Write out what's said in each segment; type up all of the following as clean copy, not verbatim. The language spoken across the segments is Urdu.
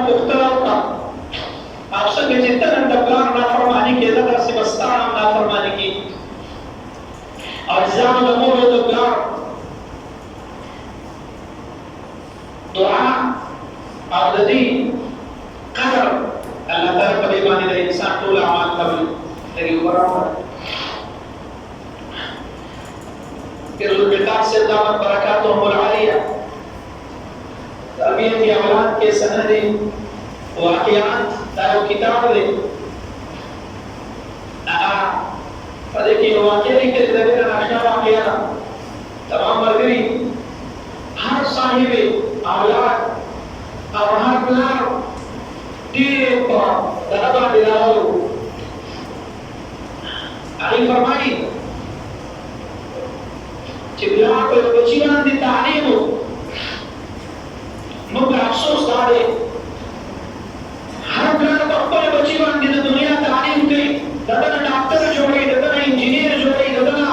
پختلا وکړه او څنګه چې ته نن د پلار نافرماني کې دغسې به ستا هم نافرماني کېږي او ځان د مور او د پلار دعا او د دې قدر الله تعالی په دې باندې د انسان ټول اعمال قبول لري برابر پیر البتاع سے دعوت برکاتهم العالیہ تربیت اولاد کے سند واقعات دا یو کتاب دی په دې کې واقعي لیکل د ډېر ناشنا واقعه تمام ملګري هر صاحب اولاد او هر پلار ډېر په دغه باندې راغلو هغې فرمایي چې پلار په یو بچي باندې تعلیم موږ افسوس دا دی هر پلار په خپل بچي باندې د دنیا تعلیم کوي دغه نه ډاکټر جوړوي دغه نه انجینیر جوړوي دغه نه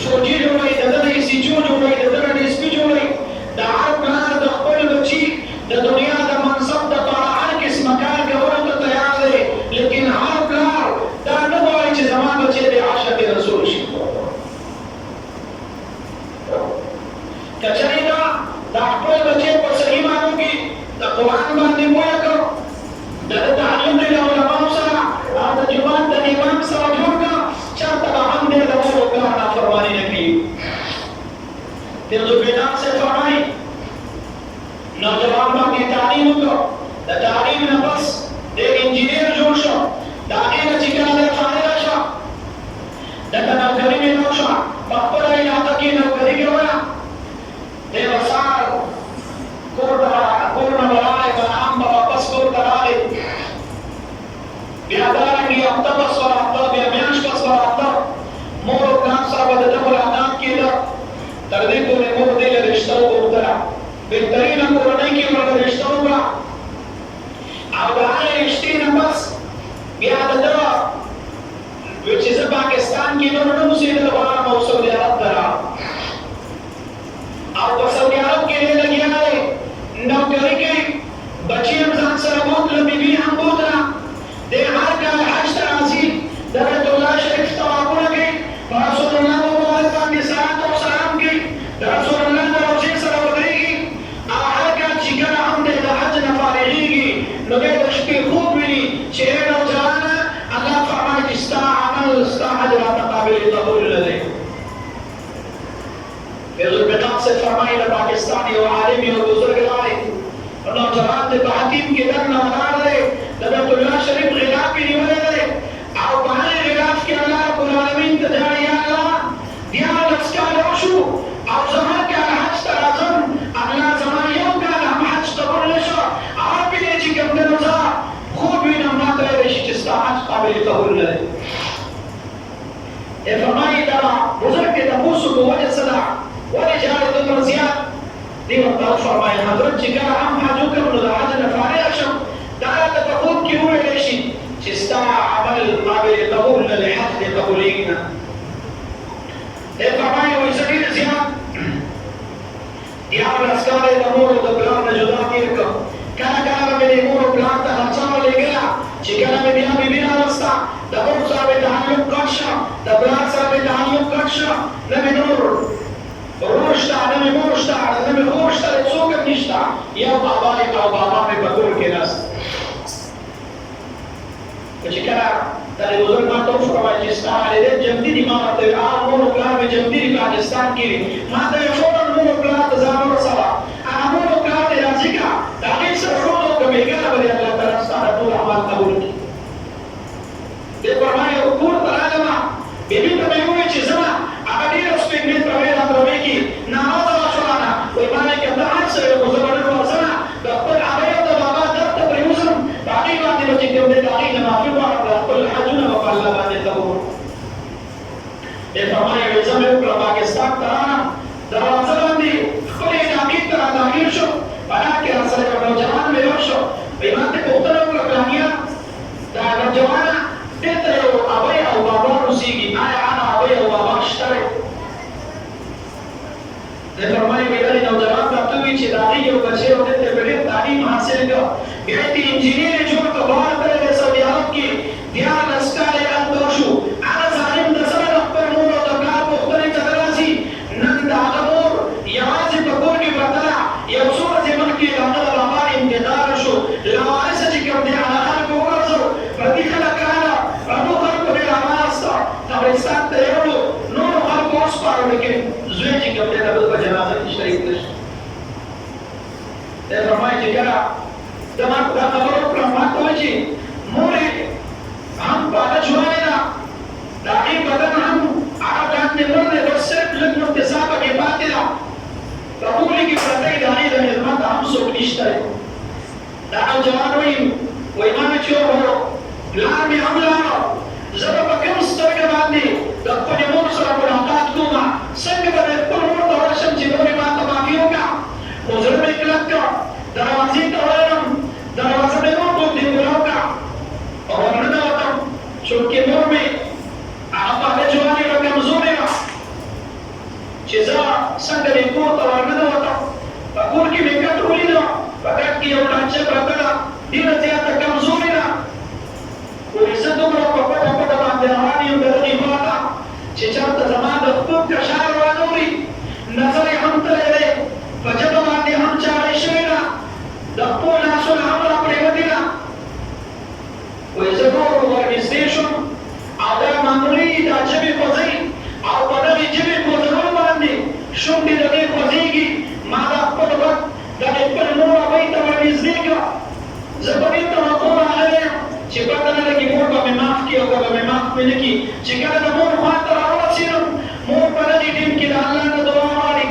فوجي جوړوي دغه نه ایسیچو جوړوي دغه نه ډي اس پي جوړوي دا هر پلار د خپل بچي د دنیا د منصب دپاره هر قسمه کار کولو ته تیار دی لیکن هر پلار دا نه غواړي چې زما بچی د عاشق رسول شي کچرې دا خپل بچی په صحیح معنو کې د قرآن باندې پوهه کړو د تعلیم د علماو سره او د جماعت د امام سره جوړ کړه چېرته به هم دی د مور او پلار نافرماني نه کوي ترجمه‌دار سے فرمایي نوجوان باندې تعلیم وکړو د تعلیم نه پس د انجینیر جوړ شو د هغې نه چې کله دی فارغ شو دلته نوکري مېلو شوه په خپله علاقه کې نوکري کوله دی به سهار کور نه به راغی ماښام به واپس کور ته راغی بیا دارنګې هفته پس به راتله بیا میاشت پس به راتله مور او پلار سره به د ده ملاقات کېده تر دې پورې مور دې له رشته وغوښتله بهترینه کورنۍ کې ورته رشته وکړه او د هغې رشتې نه پس بیا د ده چې زه پاکستان کې نور نه اوسېدل غواړم او سعودي عرب ته راغلم او په سعودي عرب کې دی لګیا دی نوکري کوي بچي هم ځان سره بوتله بیبي هم بوتله دی هر کال حج ته راځي د بیت الله شریف طوافونه کوي په رسول الله مبارک باندې صلات او سلام کوي د رسول الله د روضې سره ودرېږي او هر کال چې کله هم دی د حج نه فارغېږي نو دی د شپې خوب ویني چې ای نوجوانه الله فرمایي چې ستا عمل ستا حج راته قابل قبول نه دی البتاع سے فرمائی دا پاکستان یو عالم یو بزرگ رائی نوجوان دے حکیم کے در نوار دے دا بیت اللہ شریف غلاف کی نیولے دے او پہنے غلاف کے اللہ رب العالمین تجاری یا اللہ دیان لسکا لوشو او زمان کے حج ترازم اللہ زمان یو کال ہم حج تبر لشو اور پیلے چی کم دے نوزا خوب بھی نمات رہے رشی چستا حج قابل قبول لے اے فرمائی دا بزرگ کے تبوسو کو وجہ صدا ولی جهاد دومره زیات دی ورته وفرمایل حضرت چې کله هم حج وکړم نو د حج نه فارغ شم دا راته په خوب کې وویلی شي چې ستا عمل قابل قبول نه دی حج دې قبولېږي نه دی فرمایي وایي زه ډېر زیات دیارلس کاله یې د مور او د پلار نه جدا تېر کړم کله کله به مې د مور او پلار ته خرڅه ولېږله چې کله مې بیا بیبي راوسته د مور سره مې تعلق کټ شه د پلار سره مې تعلق کټ شه نه مې نور روشتا نمی موشتا نمی خوشتا څوک نشتا یو بابا او بابا مې په کور کې ناست چې کله دا بزرګ ما ته وفرمایل چې ستا والدین جمدي دي ما ورته ویل مور او پلار مې جمدي دي پاکستان کې دي ما ته یې فوراً مور او پلار ته ځان ورسوه هغه مور او پلار دې راضي کړه د هغې سره ښه وکړه بېګانه به دې الله تعالی ستا د ټول اعمال قبول کړي دې فرمایي کور ته راغلمه بیبي ته مې وویل چې ځمه هغه ډېره سپېږمې پروې راته ویږي ناوازه وشوانه وایي ما نه کېده هر څه ویل خو زه به نن ورځمه د خپل هغې او د بابا درد ته پرې وځم په هغې باندې به چې کوم دی د هغې نه معافي غواړم د خپل حجونه به په الله باندې قبول دی فرمایي وایي زه مې وکړه پاکستان ته راغلم دروازه باندې خپلې علاقې ته را داخل شو په هغه کې راسره یو نوجوان مېلو شو وایي ما ته پوښتنه وکړه پلانیه دا نوجوانه دې ته یو ابۍ او بابا اوسېږي آیا انا ابۍ او بابا شته دی د فرمایي ویل نوجوان ته وی چې دا یو بچی او دې په ډېر تعلیم حاصل کا بیعتی انجینیر جوڑ کا بار کرے سعودی عرب کی دیار اسکالے اندوشو انا ظالم دسمن اکبر مور و دبلار مختلف تدراسی نند آغمور یوازی بکور کی بطلع یوصور زمن کی لعنل الابار امتدارشو لوارس چکم دی آخر کو ورزو پردی خلقانا رنو خلق دیر آماستا تبرستان تیرولو نور خلق اسپارو لیکن زوی چکم دی نبل با جنازت شریف نشت dan ramai juga teman teman ramai tu aja mulai ham pada jualan dari badan ham ada dan nemor resep lagi besar bagi batin Republik Indonesia dari dan ilmu ham subnistai dan jalan ini mana cioh lami amla zara pakai mustaga bandi dapat nemor sara berangkat kuma sehingga pada perlu terasa jiwa mata bagiuka Muzur berkelak ka, darawasi tawaran, darawasa memang tu diulang ka. Orang mana datang, cukki murmi, apa ada jualan yang kamzuri ka. Ceza sangkali ko tawaran mana datang, bakur ki mereka tuli na, bakat ki yang lancar berkala, dia tiada kamzuri na. Polisi tu berapa pada bandaran yang berani mata, ceza zaman dapat kasar wanuri, nazar yang terlele. فجب باندې هم چارې شوې ده د خپل ناسو له امره پرېوتې ده وایي زه نور ورنږدې شوم او دا معمولي دا ژبې خوځوي او په دغې ژبې خوځولو باندې شونډې د دې خوځېږي ما دا خپل وخت دغې خپل مور ابۍ ته ورنږدې کړه زه په دې توقع راغلی یم چې پته نه لګي مور به مې معاف کړي او که به مې معاف مې نه کړي چې کله د مور خوا ته راورسېدم مور په دغې ټیم کې د الله نه دعا غواړي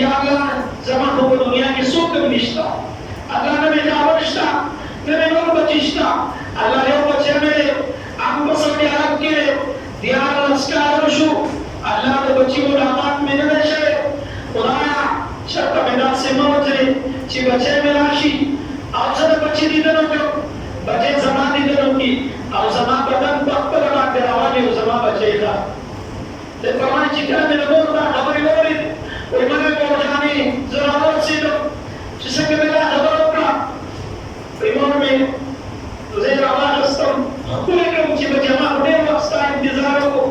یا الله زمان په دنیا کې څوک هم نشته الله نه مې خاوند شته نه مې نور بچي شته الله یو بچی مې هم په سعودي عرب کې دیارلس کاله شو الله د بچي ملاقات مې نه دی شوی خدایه چېرته مې داسې مه وتړې چې بچی مې راشي او زه د بچي دیدن وکړم بچی زما دیدن وکړي او زما بدن په خپله باندې روان وي او زما بچی ښه د فرمایي چې کله مې د مور دا خبرې واورېدې وایي مګر مورجانې زه راورسېدم چې څنګه مې دا خبره وکړه وایي مور مې زه یې راواخېستم ښکلی کړم چې بچه ما ډېر وخت ستا انتظار وکړو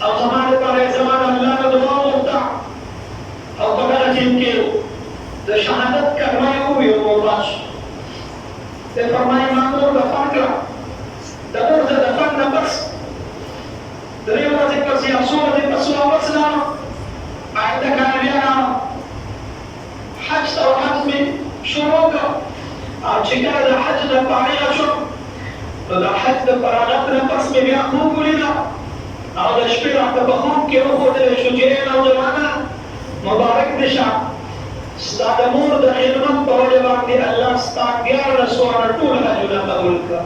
او زما دپاره یې زما د الله نه دعا وغوښته او په دغه ټیم کې د شهادت کلمه یې وویل مورباش دی فرمایي ما مور دفن کړه د مور د دفن نه پس درې ورځې پس یا څو ورځې پس واپس لاړم آئنده کال بیا راغلم حج ته حج مې شروع کړ او چې کله د حج نه فارغه شوم نو د حج د فراغت نه پس مې بیا خوب ولیده او د شپې راته په خوب کې وښودلی شو چې ای نوجوانه مبارک دې شه ستا د مور د خدمت په وجه باندې الله ستا 1100 ټول حجونه قبول کړه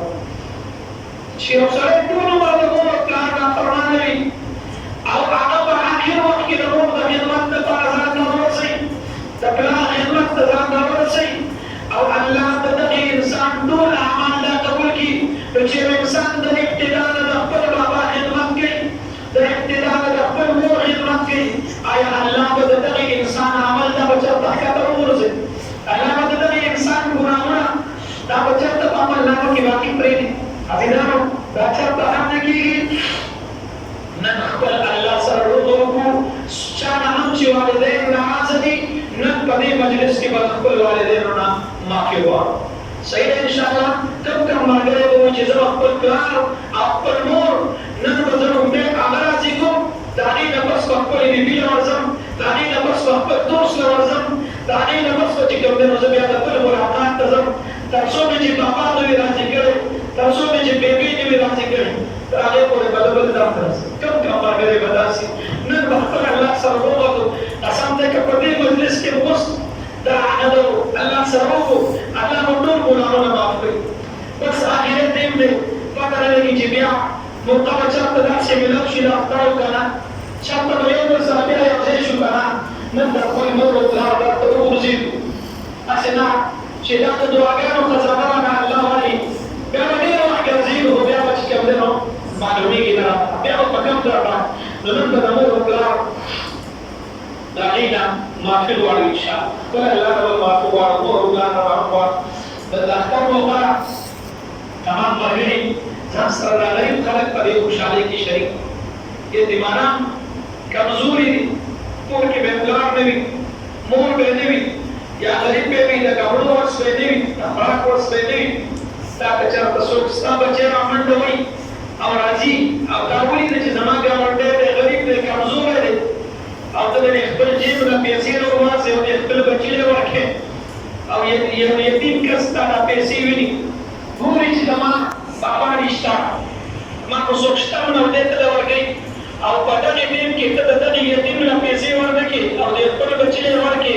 چې یو سړی ټول عمر د مور او پلار نافرمانه وي او هغه په اخر وخت کې د مور د خدمت لپاره ځان ته ورسوي د پلار خدمت ته ځان ته ورسوي او الله د دغه انسان ټول اعمال دا قبول کړي چې انسان د ابتدا نه د خپل بابا خدمت کوي د ابتدا نه د خپل مور خدمت کوي آیا الله به د دغه انسان عمل دا به چېرته ښکته وغورځوي الله به د دغه انسان ګناهونه دا به چېرته په عملنامه کې باقي پرېږدي عزیزانو دا چېرته هم نه کېږي نن خپل الله سره روغه وکړو چا نه هم چې والدین ناراضه دي نن په دې مجلس کې به خپل والدینو نه معافي غواړو صحیح ده انشاءالله کوم ملګری به وایي چې زه به خپل پلار او خپل مور نن به زه لومړی هغه راضي کوم د هغې نه پس به خپلې بیبي له ورځم د هغې نه پس به خپل دوست له ورځم د هغې نه پس به چې کوم دی نو زه بیا د بل ملاقات ته ځم تر څو مې چې بابا نه وي راضي کړی تر څو مې چې بیبي نه وي راضي کړی تر هغې پورې به د بل ځان ته رسم کوم ملګری به داسې نن به خپل الله سره وغږو قسم دی که په دې مجلس کې اوس دا هغه الله سره وغږو الله مو ټول ګناهونه معاف کړي بس آخرت دې دی پته نه لګي چې بیا موقع به چېرته داسې ملو شي د اختر که نه چېرته به یو بل سره بیا یو ځای شو که نه نن د خپل مور او پلار درته وغورځېږو هسې نه چې دا د دعاګانو خزانه رانه الله وایي بیا به ډېر وخت ګرځېږو خو بیا به چې کوم دی نو معلومېږي نه راته بیا به په کوم ځای باندې نو نن به د مور او پلار د هغې نه معافي الوعد إن شاء الله ولا لا ولا معافي الوعد ولا معافي الأخطار وقع تمام بغيري نصر الله خلق طريق شالي کی شریک یہ دیوانا کمزوری پور کے بیمار میں بھی مور میں بھی یا غریب میں بھی یا کمرو ورس میں بھی افراق ورس میں بھی تاکہ چرا تسوکستا بچے رحمن دوئی اور راجی اور داولی نے زمان کا مرده دے غریب دے کمزور دے اور تو نے اخبر جیب نہ پیسے لوگ وہاں سے انہیں اخبر بچے لے رکھے اور یہ یتیم کستا نہ پیسے بھی نہیں پوری زمان بابا رشتہ ما کو سوچتا نو دې ته ورګي او په دغه ټیم کې ته د دغه یتیم لا پیسې ورنکې او د خپل بچی ورکې